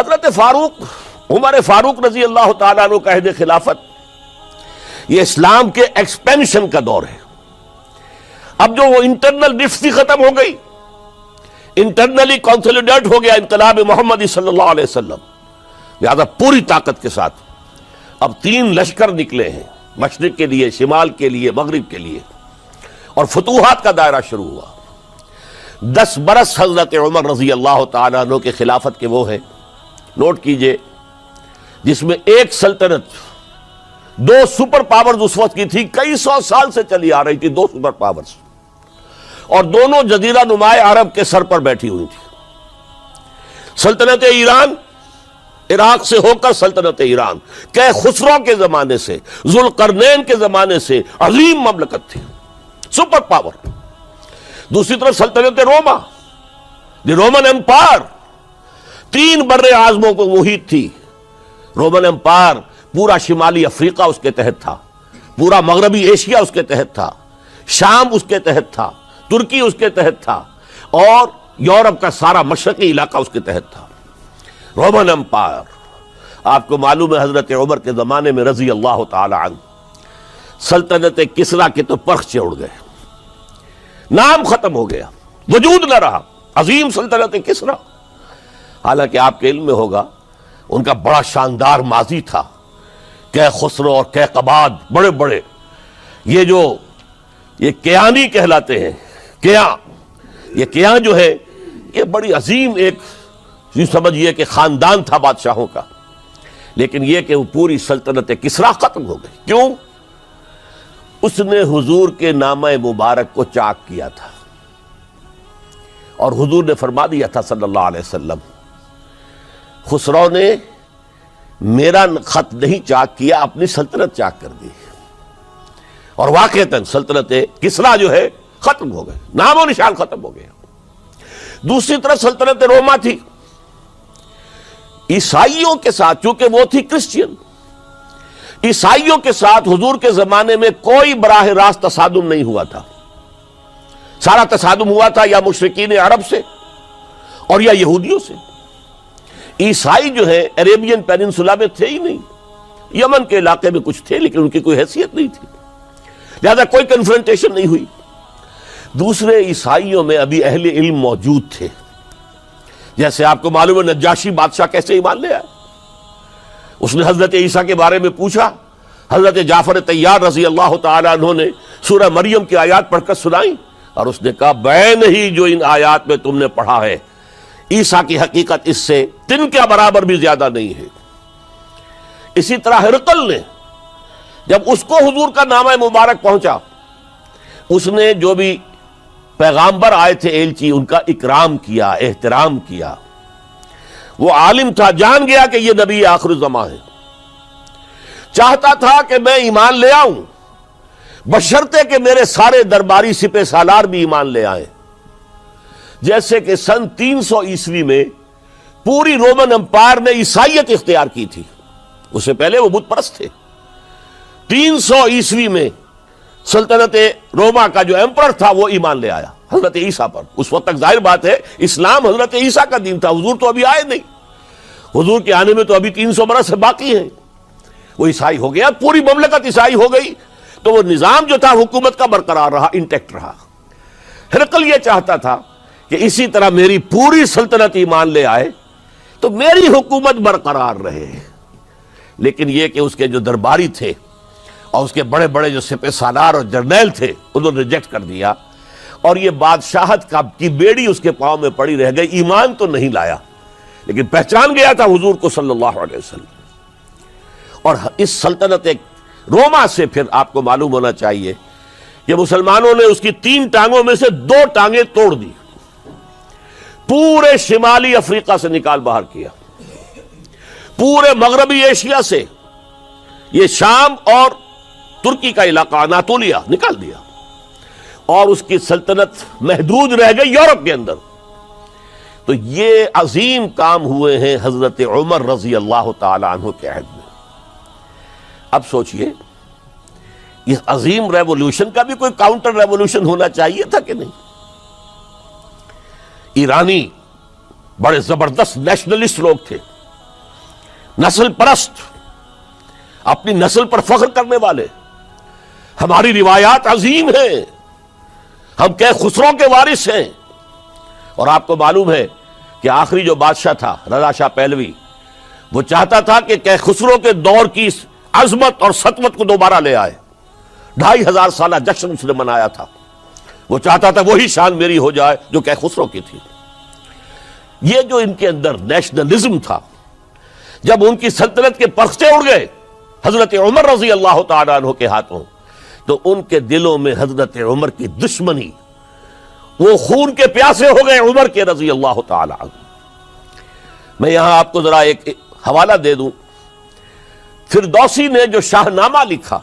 حضرت فاروق، عمر فاروق رضی اللہ تعالیٰ عنہ کا عہد خلافت، یہ اسلام کے ایکسپینشن کا دور ہے۔ اب جو وہ انٹرنل ڈفتی ختم ہو گئی، انٹرنلی کنسولیڈیٹ ہو گیا انقلاب محمدی صلی اللہ علیہ وسلم، لہذا پوری طاقت کے ساتھ اب 3 لشکر نکلے ہیں، مشرق کے لیے، شمال کے لیے، مغرب کے لیے، اور فتوحات کا دائرہ شروع ہوا۔ 10 برس حضرت عمر رضی اللہ تعالیٰ عنہ کے خلافت کے وہ ہیں، نوٹ کیجئے، جس میں ایک سلطنت 2 سپر پاورز اس وقت کی تھی، کئی 100 سال سے چلی آ رہی تھی، 2 سپر پاورز، اور دونوں جزیرہ نما عرب کے سر پر بیٹھی ہوئی تھی۔ سلطنت ایران، عراق سے ہو کر سلطنت ایران، کہ خسرو کے زمانے سے، ذوالقرنین کے زمانے سے عظیم مملکت تھی، سپر پاور۔ دوسری طرف سلطنت روما، دی رومن امپائر، 3 بر اعظموں کو محیط تھی۔ رومن امپائر پورا شمالی افریقہ اس کے تحت تھا، پورا مغربی ایشیا اس کے تحت تھا، شام اس کے تحت تھا، ترکی اس کے تحت تھا، اور یورپ کا سارا مشرقی علاقہ اس کے تحت تھا۔ رومن امپائر، آپ کو معلوم ہے حضرت عمر کے زمانے میں رضی اللہ تعالی عنہ، سلطنت کسریٰ کے تو پرخچے اڑ گئے، نام ختم ہو گیا، وجود نہ رہا عظیم سلطنت کسریٰ۔ حالانکہ آپ کے علم میں ہوگا ان کا بڑا شاندار ماضی تھا، کہ خسرو اور کیقباد، بڑے بڑے یہ کیانی کہلاتے ہیں، یہ کیاں جو ہے یہ بڑی عظیم ایک یوں سمجھیے کہ خاندان تھا بادشاہوں کا، لیکن یہ کہ وہ پوری سلطنت کسریٰ ختم ہو گئی۔ کیوں؟ اس نے حضور کے نامہ مبارک کو چاک کیا تھا، اور حضور نے فرما دیا تھا صلی اللہ علیہ وسلم، خسرو نے میرا خط نہیں چاک کیا، اپنی سلطنت چاک کر دی، اور واقعتاً سلطنت کسریٰ جو ہے ختم ہو گئے، نام و نشان ختم ہو گیا۔ دوسری طرف سلطنت روما تھی، عیسائیوں کے ساتھ، چونکہ وہ تھی کرسچین، عیسائیوں کے ساتھ حضور کے زمانے میں کوئی براہ راست تصادم نہیں ہوا تھا، سارا تصادم ہوا تھا یا مشرکین عرب سے اور یا یہودیوں سے۔ عیسائی جو ہے عربین پیننسولا میں تھے ہی نہیں، یمن کے علاقے میں کچھ تھے لیکن ان کی کوئی حیثیت نہیں تھی، لہذا کوئی کنفرنٹیشن نہیں ہوئی۔ دوسرے عیسائیوں میں ابھی اہل علم موجود تھے، جیسے آپ کو معلوم ہے نجاشی بادشاہ کیسے ایمان لے آئے، اس نے حضرت عیسیٰ کے بارے میں پوچھا، حضرت جعفر طیار رضی اللہ تعالیٰ عنہ نے سورہ مریم کی آیات پڑھ کر سنائیں، اور اس نے کہا بین ہی جو ان آیات میں تم نے پڑھا ہے، عیسیٰ کی حقیقت اس سے تن کے برابر بھی زیادہ نہیں ہے۔ اسی طرح ہرقل نے جب اس کو حضور کا نامہ مبارک پہنچا، اس نے جو بھی پیغامبر آئے تھے ایلچی، ان کا اکرام کیا، احترام کیا۔ وہ عالم تھا، جان گیا کہ یہ نبی آخر الزمان ہے، چاہتا تھا کہ میں ایمان لے آؤں بشرطے کہ میرے سارے درباری سپہ سالار بھی ایمان لے آئیں۔ جیسے کہ سن 300 عیسوی میں پوری رومن امپائر نے عیسائیت اختیار کی تھی، اس سے پہلے وہ بت پرست تھے۔ 300 عیسوی میں سلطنت روما کا جو ایمپرر تھا وہ ایمان لے آیا حضرت عیسیٰ پر۔ اس وقت تک ظاہر بات ہے اسلام حضرت عیسیٰ کا دین تھا، حضور تو ابھی آئے نہیں، حضور کے آنے میں تو ابھی 300 برس باقی ہیں۔ وہ عیسائی ہو گیا، پوری مملکت عیسائی ہو گئی، تو وہ نظام جو تھا حکومت کا برقرار رہا، انٹیکٹ رہا۔ ہرقل یہ چاہتا تھا کہ اسی طرح میری پوری سلطنت ایمان لے آئے تو میری حکومت برقرار رہے، لیکن یہ کہ اس کے جو درباری تھے اور اس کے بڑے بڑے جو سپہ سالار اور جرنیل تھے انہوں نے ریجیکٹ کر دیا، اور یہ بادشاہت کی بیڑی اس کے پاؤں میں پڑی رہ گئی۔ ایمان تو نہیں لایا لیکن پہچان گیا تھا حضور کو صلی اللہ علیہ وسلم۔ اور اس سلطنت روما سے پھر آپ کو معلوم ہونا چاہیے کہ مسلمانوں نے اس کی 3 ٹانگوں میں سے 2 ٹانگیں توڑ دی، پورے شمالی افریقہ سے نکال باہر کیا، پورے مغربی ایشیا سے یہ شام اور ترکی کا علاقہ اناطولیہ نکال دیا، اور اس کی سلطنت محدود رہ گئی یورپ کے اندر۔ تو یہ عظیم کام ہوئے ہیں حضرت عمر رضی اللہ تعالی عنہ کے عہد میں۔ اب سوچئے اس عظیم ریولوشن کا بھی کوئی کاؤنٹر ریولوشن ہونا چاہیے تھا کہ نہیں؟ ایرانی بڑے زبردست نیشنلسٹ لوگ تھے، نسل پرست، اپنی نسل پر فخر کرنے والے. ہماری روایات عظیم ہیں، ہم کہ خسرو کے وارث ہیں. اور آپ کو معلوم ہے کہ آخری جو بادشاہ تھا رضا شاہ پہلوی، وہ چاہتا تھا کہ کہ خسرو کے دور کی عظمت اور سطوت کو دوبارہ لے آئے. 2500 سالہ جشن اس نے منایا تھا. وہ چاہتا تھا وہی شان میری ہو جائے جو کہ خسرو کی تھی. یہ جو ان کے اندر نیشنلزم تھا، جب ان کی سلطنت کے پرخچے اڑ گئے حضرت عمر رضی اللہ تعالیٰ عنہ کے ہاتھوں، تو ان کے دلوں میں حضرت عمر کی دشمنی، وہ خون کے پیاسے ہو گئے عمر کے رضی اللہ تعالیٰ عنہ. میں یہاں آپ کو ذرا ایک حوالہ دے دوں. فردوسی نے جو شاہ نامہ لکھا،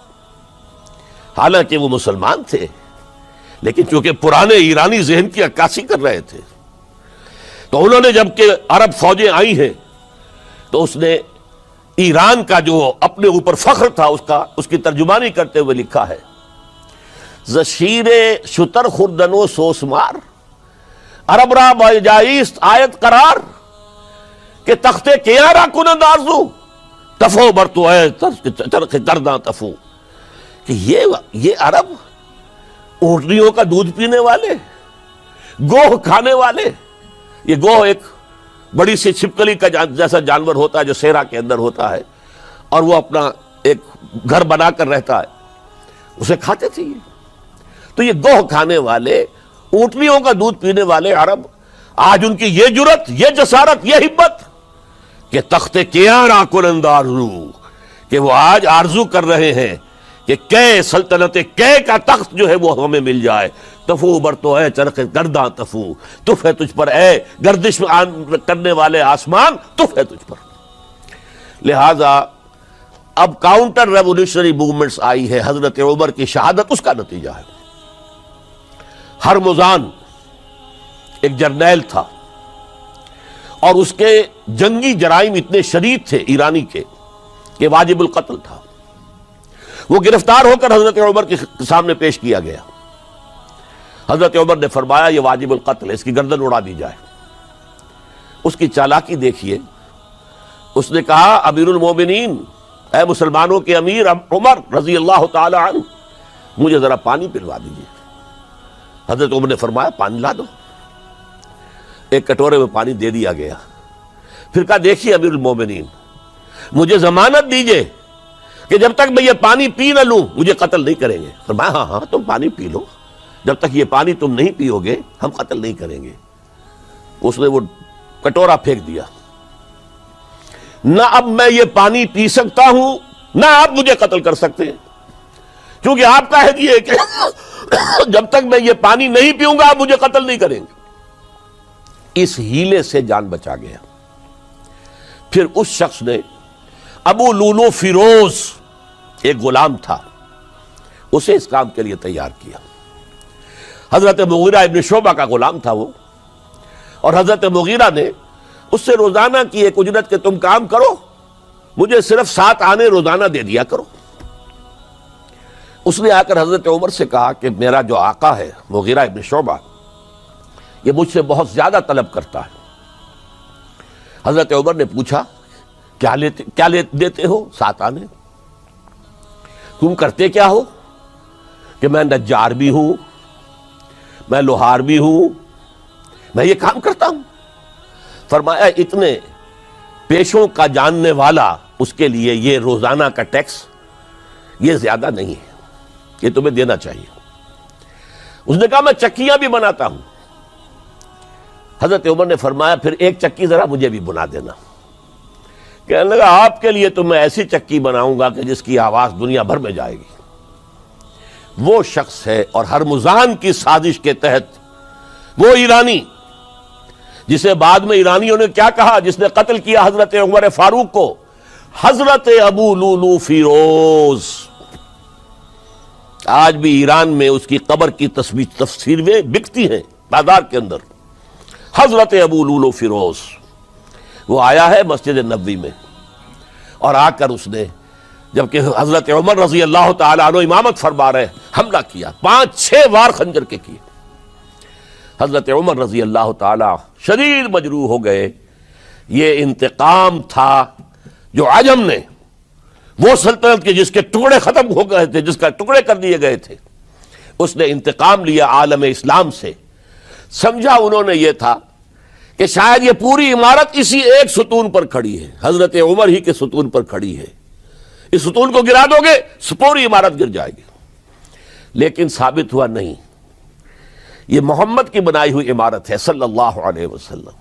حالانکہ وہ مسلمان تھے لیکن چونکہ پرانے ایرانی ذہن کی عکاسی کر رہے تھے، تو انہوں نے جب کہ عرب فوجیں آئی ہیں تو اس نے ایران کا جو اپنے اوپر فخر تھا اس کی ترجمانی کرتے ہوئے لکھا ہے: زشیر شتر خوردن و سوسمار عرب را بجائیست آیت قرار کہ تختے کیا را کنند آرزو تفو برتو ہے چرخ کرداں تفو. کہ یہ عرب اونٹنیوں کا دودھ پینے والے، گوہ کھانے والے. یہ گوہ ایک بڑی سی چھپکلی کا جیسا جانور ہوتا ہے جو صحرا کے اندر ہوتا ہے، اور وہ اپنا ایک گھر بنا کر رہتا ہے، اسے کھاتے تھے. تو یہ گوہ کھانے والے، اونٹنیوں کا دودھ پینے والے عرب، آج ان کی یہ جرت، یہ جسارت، یہ ہمت کہ تخت کیارا کنند آرزو، کہ وہ آج آرزو کر رہے ہیں کہ کہ سلطنت کہ کا تخت جو ہے وہ ہمیں مل جائے. تفو برتو ہے چرخ گرداں تفو، تف ہے تجھ پر اے گردش کرنے والے آسمان، تف ہے تجھ پر. لہذا اب کاؤنٹر ریولیوشنری موومنٹس آئی ہے. حضرت عمر کی شہادت اس کا نتیجہ ہے. ہرمزان ایک جرنیل تھا اور اس کے جنگی جرائم اتنے شدید تھے ایرانی کے کہ واجب القتل تھا. وہ گرفتار ہو کر حضرت عمر کے سامنے پیش کیا گیا. حضرت عمر نے فرمایا یہ واجب القتل ہے، اس کی گردن اڑا دی جائے. اس کی چالاکی دیکھیے. اس نے کہا امیر المومنین، اے مسلمانوں کے امیر عمر رضی اللہ تعالی عنہ، مجھے ذرا پانی پلوا دیجیے. حضرت عمر نے فرمایا پانی لا دو. ایک کٹورے میں پانی دے دیا گیا. پھر کہا دیکھیے امیر المومنین، مجھے ضمانت دیجیے کہ جب تک میں یہ پانی پی نہ لوں مجھے قتل نہیں کریں گے. فرمایا ہاں ہاں تم پانی پی لو، جب تک یہ پانی تم نہیں پیو گے ہم قتل نہیں کریں گے. اس نے وہ کٹورا پھینک دیا. نہ اب میں یہ پانی پی سکتا ہوں نہ آپ مجھے قتل کر سکتے ہیں، کیونکہ آپ کا عہد یہ ہے کہ جب تک میں یہ پانی نہیں پیوں گا آپ مجھے قتل نہیں کریں گے. اس ہیلے سے جان بچا گیا. پھر اس شخص نے ابو لولو فیروز، ایک غلام تھا، اسے اس کام کے لیے تیار کیا. حضرت مغیرہ ابن شعبہ کا غلام تھا وہ، اور حضرت مغیرہ نے اس سے روزانہ کی ایک اجرت کہ تم کام کرو، مجھے صرف 7 آنے روزانہ دے دیا کرو. اس نے آ کر حضرت عمر سے کہا کہ میرا جو آقا ہے مغیرہ ابن شعبہ، یہ مجھ سے بہت زیادہ طلب کرتا ہے. حضرت عمر نے پوچھا کیا دیتے ہو؟ 7 آنے. تم کرتے کیا ہو؟ کہ میں نجار بھی ہوں، میں لوہار بھی ہوں، میں یہ کام کرتا ہوں. فرمایا اتنے پیشوں کا جاننے والا اس کے لیے یہ روزانہ کا ٹیکس یہ زیادہ نہیں ہے، یہ تمہیں دینا چاہیے. اس نے کہا میں چکیاں بھی بناتا ہوں. حضرت عمر نے فرمایا پھر ایک چکی ذرا مجھے بھی بنا دینا. کہنے لگا آپ کے لیے تو میں ایسی چکی بناؤں گا کہ جس کی آواز دنیا بھر میں جائے گی. وہ شخص ہے اور ہرمزان کی سازش کے تحت وہ ایرانی جسے بعد میں ایرانیوں نے کیا کہا، جس نے قتل کیا حضرت عمر فاروق کو، حضرت ابو لولو فیروز. آج بھی ایران میں اس کی قبر کی تفسیریں بکتی ہیں بازار کے اندر. حضرت ابو لولو فیروز وہ آیا ہے مسجد نبوی میں، اور آ کر اس نے جبکہ حضرت عمر رضی اللہ تعالیٰ عنہ امامت فرما رہے حملہ کیا، 5-6 وار خنجر کے کیے. حضرت عمر رضی اللہ تعالیٰ شدید مجروح ہو گئے. یہ انتقام تھا جو عجم نے وہ سلطنت کے جس کے ٹکڑے ختم ہو گئے تھے، جس کا ٹکڑے کر دیے گئے تھے، اس نے انتقام لیا عالم اسلام سے. سمجھا انہوں نے یہ تھا کہ شاید یہ پوری عمارت اسی ایک ستون پر کھڑی ہے، حضرت عمر ہی کے ستون پر کھڑی ہے، اس ستون کو گرا دو گے پوری عمارت گر جائے گی. لیکن ثابت ہوا نہیں، یہ محمد کی بنائی ہوئی عمارت ہے صلی اللہ علیہ وسلم.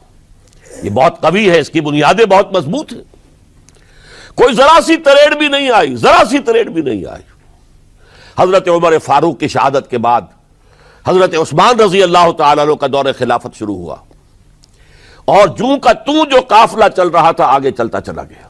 یہ بہت قوی ہے، اس کی بنیادیں بہت مضبوط ہیں، کوئی ذرا سی تریڑ بھی نہیں آئی، ذرا سی تریڑ بھی نہیں آئی. حضرت عمر فاروق کی شہادت کے بعد حضرت عثمان رضی اللہ تعالیٰ عنہ کا دور خلافت شروع ہوا، اور جوں کا توں جو قافلہ چل رہا تھا آگے چلتا چلا گیا.